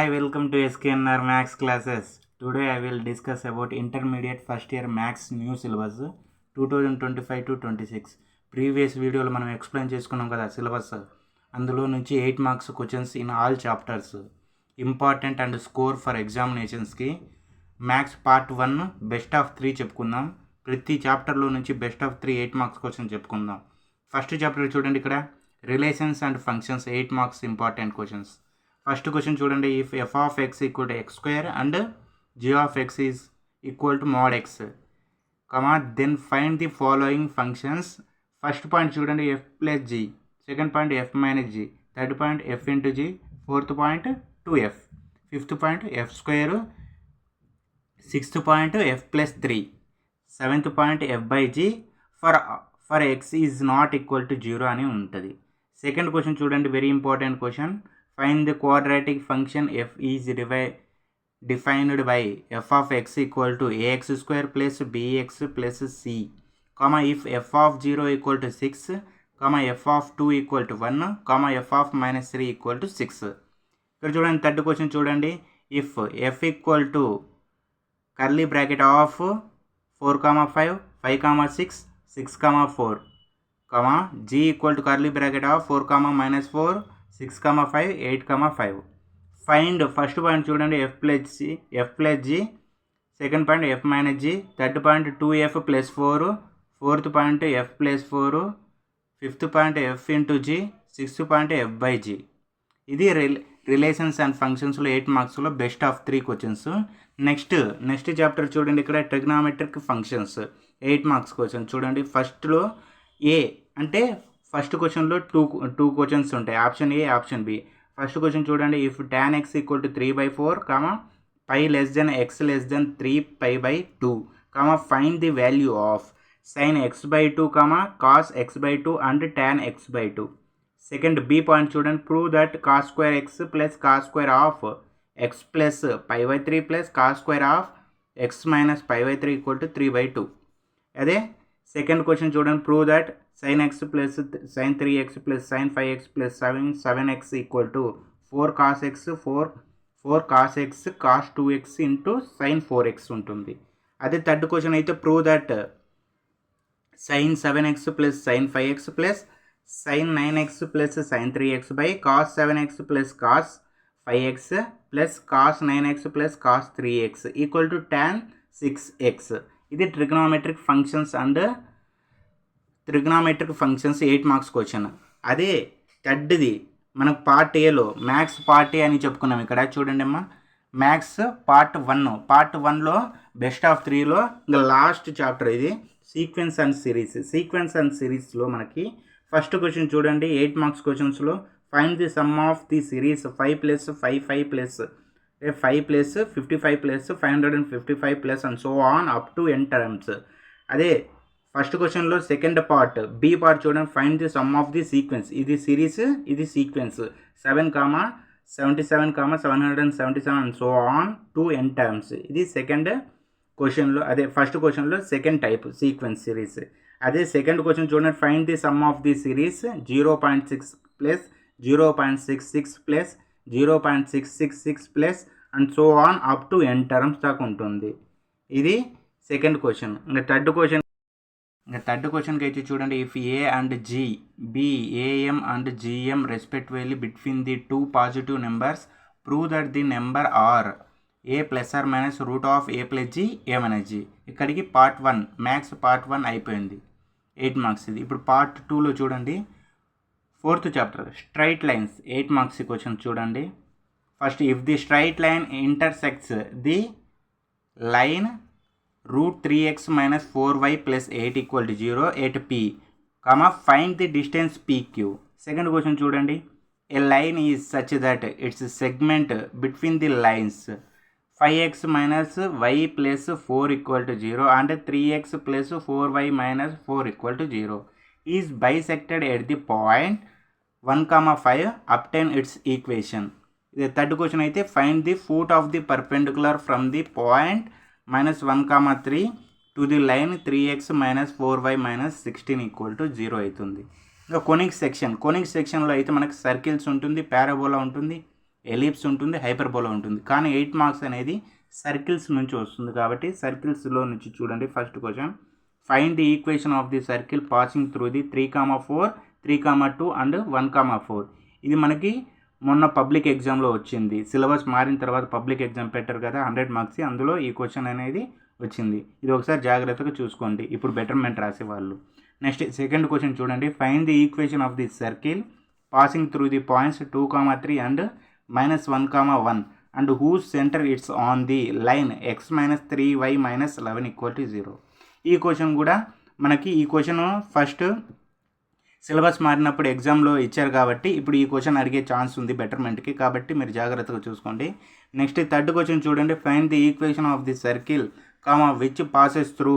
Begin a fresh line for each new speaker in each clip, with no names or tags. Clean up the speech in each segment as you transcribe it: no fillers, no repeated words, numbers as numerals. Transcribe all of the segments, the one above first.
Hi, welcome to SKNR Max classes. Today I will discuss about intermediate first year Max new syllabus 2025 to 26. Previous వీడియోలో మనం explain చేసుకున్నాం కదా syllabus. అందులో నుంచి 8 marks questions in all chapters important and score for ఎగ్జామినేషన్స్కి maths part 1 best of 3 చెప్పుకుందాం. ప్రతి చాప్టర్లో నుంచి బెస్ట్ ఆఫ్ 3 8 మార్క్స్ క్వశ్చన్ చెప్పుకుందాం. ఫస్ట్ చాప్టర్ చూడండి, ఇక్కడ relations and functions 8 marks important questions. First question చూడండి, if F of X equal to X square and G of X is equal to mode X then find the following functions. First point చూడండి F plus G, second point F minus G, third point F into G, fourth point 2f, fifth point F square, sixth point F plus 3, seventh point F by G for X is not equal to 0 అని ఉంటుంది. Second question చూడండి, very important question. Find the quadratic function f is defined by f of x equal to ax square plus bx plus c, if f of 0 equal to 6, f of 2 equal to 1, f of minus 3 equal to 6. ఇక్కడ చూడండి, third question చూడండి, if f equal to curly bracket of 4, 5, 5, 6, 6, 4, g equal to curly bracket of 4, minus 4, 6, 5, 8, 5. Find first point చూడండి F plus G, second point F minus G, third point 2f plus 4, fourth point F plus 4, fifth point F into G, sixth point F by G. ఇది relations and ఫంక్షన్స్లో 8 మార్క్స్లో best of 3 questions. Next chapter చూడండి, ఇక్కడ trigonometric functions 8 marks question చూడండి. ఫస్ట్లో ఏ అంటే first క్వశ్చన్లో two questions ఉంటాయి, option A option B. First question చూడండి, if tan x equal to 3/4, pi less than X less than 3π/2, find the value of sin x/2, cos x/2 and tan x/2. Second B point చూడండి, prove that cos square x plus cos square of x plus π/3 plus cos square of x minus π/3 equal to 3/2. అదే second question చూడండి, prove that sin x plus sin 3x plus sin 5x plus 7x equal to 4 cos x cos 2x into sin 4x ఉంటుంది. అదే third question అయితే prove that sin 7x plus sin 5x plus sin 9x plus sin 3x by cos 7x plus cos 5x plus cos 9x plus cos 3x equal to tan 6x. ఇది trigonometric functions 8 marks question. అదే థర్డ్ది మనకు part ఏలో maths part A అని చెప్పుకున్నాం. ఇక్కడ చూడండి అమ్మా, maths part 1లో బెస్ట్ ఆఫ్ 3లో ఇంకా లాస్ట్ చాప్టర్ ఇది సీక్వెన్స్ అండ్ సిరీస్లో మనకి ఫస్ట్ క్వశ్చన్ చూడండి 8 మార్క్స్ క్వశ్చన్స్లో find the sum of the series 5 plus 5 plus 55 plus 555 plus and so on up to n terms. అదే ఫస్ట్ క్వశ్చన్లో సెకండ్ పార్ట్ బి పార్ట్ చూడండి, find the sum of the sequence. ఇది series, ఇది sequence 7, 77, 777 and so on to n terms. ఇది second క్వశ్చన్లో, అదే first క్వశ్చన్లో second type sequence series. అదే సెకండ్ క్వశ్చన్ చూడండి, find the sum of the series 0.6 plus 0.66 plus 0.666 plus and so on up to n terms దాకా ఉంటుంది. ఇది second question. ఇంకా థర్డ్ క్వశ్చన్కి అయితే చూడండి, if A and G be AM and GM respectively between the 2 positive numbers, prove that the number are A plus or minus root of A plus G A minus G. ఇక్కడికి part 1 maths part 1 అయిపోయింది, 8 marks ఇది. ఇప్పుడు part 2లో చూడండి, fourth chapter straight lines 8 marks question చూడండి. First, if the straight line intersects the line root 3x minus 4y plus 8 equal to 0 at p, find the distance pq. Second question చూడండి, a line is such that its segment between the lines 5x minus y plus 4 equal to 0 and 3x plus 4y minus 4 equal to 0 is bisected at the point 1, 5, obtain its equation. The third question అయితే find the foot of the perpendicular from the point -1, 3 to the line 3x minus 4y minus 16 equal to 0 అవుతుంది. ఇంకా conic సెక్షన్లో అయితే మనకి circles ఉంటుంది, parabola ఉంటుంది, ellipse ఉంటుంది, hyperbola ఉంటుంది. కానీ 8 మార్క్స్ అనేది సర్కిల్స్ నుంచి వస్తుంది కాబట్టి సర్కిల్స్లో నుంచి చూడండి. First question, find the equation of the circle passing through the 3,4, 3,2 and 1,4. ఇది మనకి మొన్న పబ్లిక్ ఎగ్జామ్లో వచ్చింది. సిలబస్ మారిన తర్వాత పబ్లిక్ ఎగ్జామ్ పెట్టారు కదా 100 మార్క్స్, అందులో ఈ క్వశ్చన్ అనేది వచ్చింది. ఇది ఒకసారి జాగ్రత్తగా చూసుకోండి ఇప్పుడు బెటర్మెంట్ రాసేవాళ్ళు. నెక్స్ట్ సెకండ్ క్వశ్చన్ చూడండి, find the equation of the circle passing through the points 2,3 and -1,1 and whose centre it's on the line x - 3y - 11 = 0. ఈ క్వశ్చన్ కూడా మనకి ఈ క్వశ్చన్ ఫస్ట్ సిలబస్ మారినప్పుడు ఎగ్జామ్లో ఇచ్చారు కాబట్టి ఇప్పుడు ఈ క్వశ్చన్ అడిగే ఛాన్స్ ఉంది బెటర్మెంట్కి, కాబట్టి మీరు జాగ్రత్తగా చూసుకోండి. నెక్స్ట్ థర్డ్ క్వశ్చన్ చూడండి, find the equation of the circle which passes through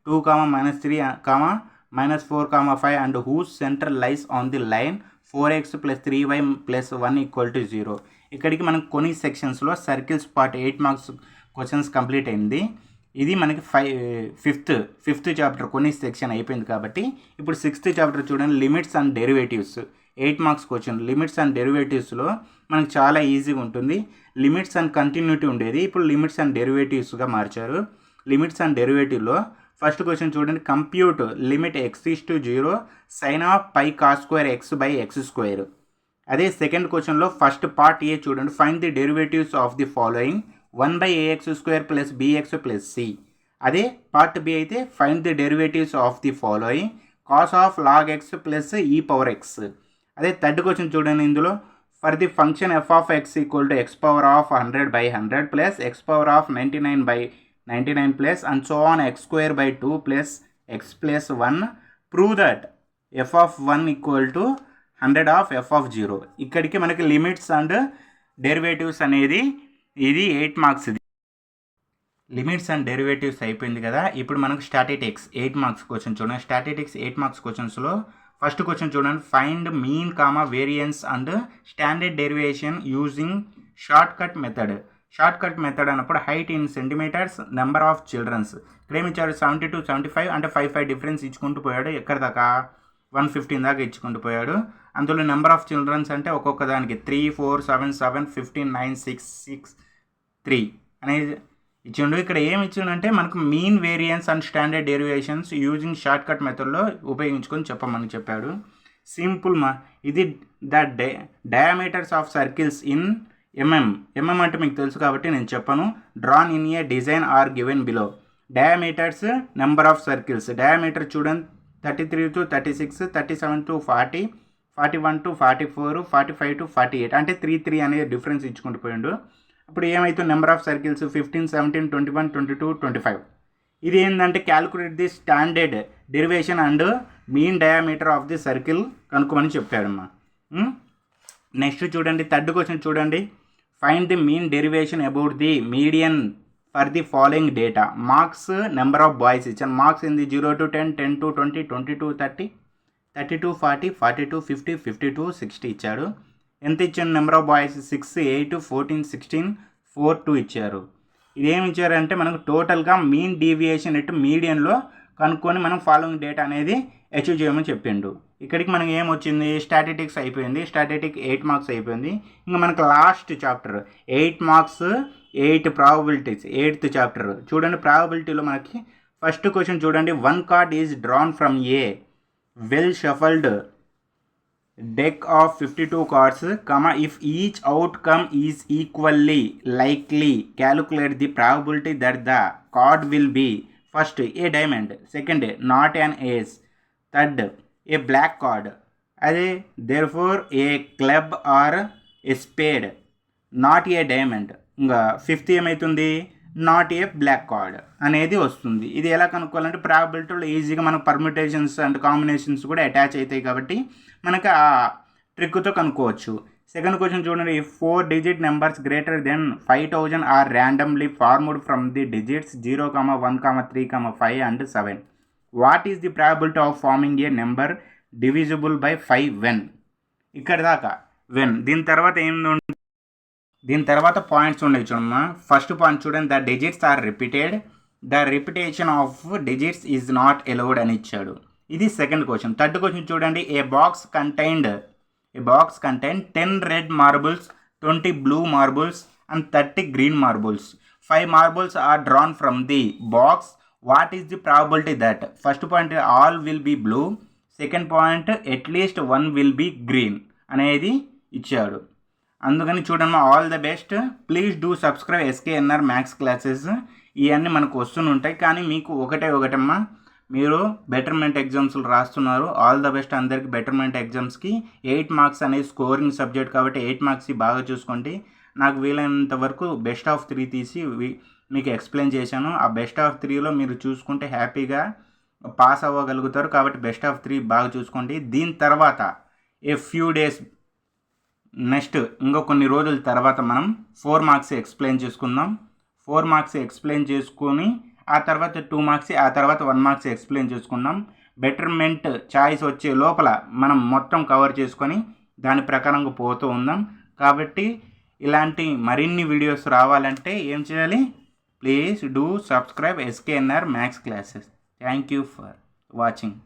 2, -3, -4, 5 and whose centre lies on the line 4x + 3y + 1 = 0. ఇక్కడికి మనకు కొన్ని సెక్షన్స్లో circles part 8 marks questions complete అయింది. ఇది మనకి ఫిఫ్త్ చాప్టర్ కొన్ని సెక్షన్ అయిపోయింది కాబట్టి ఇప్పుడు 6th చాప్టర్ చూడండి, limits and derivatives. 8 marks question limits and డెరివేటివ్స్లో మనకు చాలా ఈజీగా ఉంటుంది. లిమిట్స్ అండ్ కంటిన్యూటీ ఉండేది, ఇప్పుడు లిమిట్స్ అండ్ డెరివేటివ్స్గా మార్చారు. లిమిట్స్ అండ్ డెరివేటివ్లో ఫస్ట్ క్వశ్చన్ చూడండి, compute limit x = 0 sin of pi cos² x/x². అదే సెకండ్ క్వశ్చన్లో ఫస్ట్ పార్ట్ ఏ చూడండి, find the derivatives of the following 1/ax² + bx + c. అదే పార్ట్ బి అయితే find the derivatives of the following cos of log x + e⁻x. అదే third question చూడండి, ఇందులో for the function f of x = x⁻100/100 + x⁻99/99 plus and so on x²/2 plus x + 1. Prove that f of 1 = 100 of f of 0. ఇక్కడికి మనకి limits and derivatives అనేది ఇది 8 marks. Limits and derivatives అయిపోయింది కదా. ఇప్పుడు మనకు స్టాటిస్టిక్స్ 8 మార్క్స్ క్వశ్చన్ చూడండి. Statistics 8 marks క్వశ్చన్స్లో ఫస్ట్ క్వశ్చన్ చూడండి, find mean, variance and standard derivation using short cut method. Short cut method అన్నప్పుడు height in centimetres, number of childrens. ఇక్కడ ఏమి ఇచ్చారు 70 to 75 అంటే 5 డిఫరెన్స్ ఇచ్చుకుంటూ పోయాడు. ఎక్కడ దాకా 115 దాకా ఇచ్చుకుంటూ పోయాడు. అందులో నెంబర్ ఆఫ్ చిల్డ్రన్స్ అంటే ఒక్కొక్క దానికి 3, 4, 7, 7, 15, 9, 6, 6, 3 అనేది ఇచ్చిండు. ఇక్కడ ఏమి ఇచ్చిండంటే మనకు mean, variance and standard derivations using short cut మెథడ్లో ఉపయోగించుకొని చెప్పమని చెప్పాడు. సింపుల్ ఇది the diameters of circles in mm అంటే మీకు తెలుసు కాబట్టి నేను చెప్పను. Drawn in a design are given below. Diameters, number of circles. Diameter చూడండి 33 to 36, 37 to 40, 41 to 44, 45 to 48 అంటే 3 అనేది డిఫరెన్స్ ఇచ్చుకుంటూ పోయిండు. అప్పుడు ఏమైతే నెంబర్ ఆఫ్ సర్కిల్స్ 15, 17, 21, 22, 25. ఇది ఏంటంటే calculate the standard derivation and mean diameter of the circle కనుక్కోమని చెప్పాడమ్మా. నెక్స్ట్ చూడండి థర్డ్ క్వశ్చన్ చూడండి, find the mean derivation about the median for the following data. Marks, number of boys ఇచ్చాను. Marks ఏంది 0 to 10, 10 to 20, 20 to 30, 30 to 40, 40 to 50, 50 to 60 ఇచ్చాడు. ఎంత ఇచ్చాను number of boys 6, 8, 14, 16, 4, 2 ఇచ్చారు. ఇదేమి ఇచ్చారంటే మనకు టోటల్గా మీన్ డీవియేషన్ ఎటు మీడియన్లో కనుక్కొని మనం ఫాలోయింగ్ డేటా అనేది అచీవ్ చేయమని చెప్పిండు. ఇక్కడికి మనకి ఏమొచ్చింది, స్టాటిస్టిక్స్ అయిపోయింది. స్టాటిస్టిక్ 8 మార్క్స్ అయిపోయింది. ఇంకా మనకు last chapter 8 marks 8 probabilities 8th chapter చూడండి. ప్రాబబిలిటీలో మనకి ఫస్ట్ క్వశ్చన్ చూడండి, 1 card is drawn from a well shuffled deck of 52 cards, if each outcome is equally likely, calculate the probability that the card will be first a diamond, second not an ace, third a black card. అదే therefore a club or a spade, not a diamond. ఇంకా fifth ఏమవుతుంది, not a black card అనేది వస్తుంది. ఇది ఎలా కనుక్కోవాలంటే ప్రాబబిలిటీలో ఈజీగా మనకు పర్మ్యుటేషన్స్ and combinations కూడా అటాచ్ అవుతాయి కాబట్టి మనకు ఆ ట్రిక్తో కనుక్కోవచ్చు. సెకండ్ క్వశ్చన్ చూడండి, 4 digit numbers greater than 5000 are randomly formed from the digits 0, 1, 3, 5 and 7. What is the probability of forming a number divisible by 5 when. ఇక్కడ దాకా వెన్. దీని తర్వాత పాయింట్స్ ఉన్నాయి చూడమ్మా. ఫస్ట్ పాయింట్ చూడండి, the digits are repeated, the repetition of digits is not allowed అని ఇచ్చాడు. ఇది సెకండ్ క్వశ్చన్. థర్డ్ క్వశ్చన్ చూడండి, a box contain 10 red marbles 20 blue marbles and 30 green marbles. 5 marbles are drawn from the box. What is the probability that? First point, all will be blue. Second point, at least one will be green అనేది ఇచ్చాడు. అందుకని చూడమ్మా, all the best. Please do subscribe SKNR maths classes. ఇవన్నీ మనకు వస్తూనే ఉంటాయి, కానీ మీకు ఒకటమ్మా, మీరు బెటర్మెంట్ ఎగ్జామ్స్లు రాస్తున్నారు. ఆల్ ద బెస్ట్ అందరికి. బెటర్మెంట్ ఎగ్జామ్స్కి 8 మార్క్స్ అనేది స్కోరింగ్ సబ్జెక్ట్ కాబట్టి 8 మార్క్స్కి బాగా చూసుకోండి. నాకు వీలైనంత వరకు బెస్ట్ ఆఫ్ 3 తీసి మీకు ఎక్స్ప్లెయిన్ చేశాను. ఆ బెస్ట్ ఆఫ్ 3లో మీరు చూసుకుంటే హ్యాపీగా పాస్ అవ్వగలుగుతారు. కాబట్టి బెస్ట్ ఆఫ్ 3 బాగా చూసుకోండి. దీని తర్వాత ఫ్యూ డేస్ నెక్స్ట్ ఇంకో కొన్ని రోజుల తర్వాత మనం 4 మార్క్స్ ఎక్స్ప్లెయిన్ చేసుకుందాం. 4 మార్క్స్ ఎక్స్ప్లెయిన్ చేసుకొని ఆ తర్వాత 2 మార్క్స్, ఆ తర్వాత 1 మార్క్స్ ఎక్స్ప్లెయిన్ చేసుకుందాం. బెటర్మెంట్ ఛాయిస్ వచ్చే లోపల మనం మొత్తం కవర్ చేసుకొని దాని ప్రకారంగా పోతూ ఉందాం. కాబట్టి ఇలాంటి మరిన్ని వీడియోస్ రావాలంటే ఏం చేయాలి? Please do subscribe SKNR maths classes. Thank you for watching.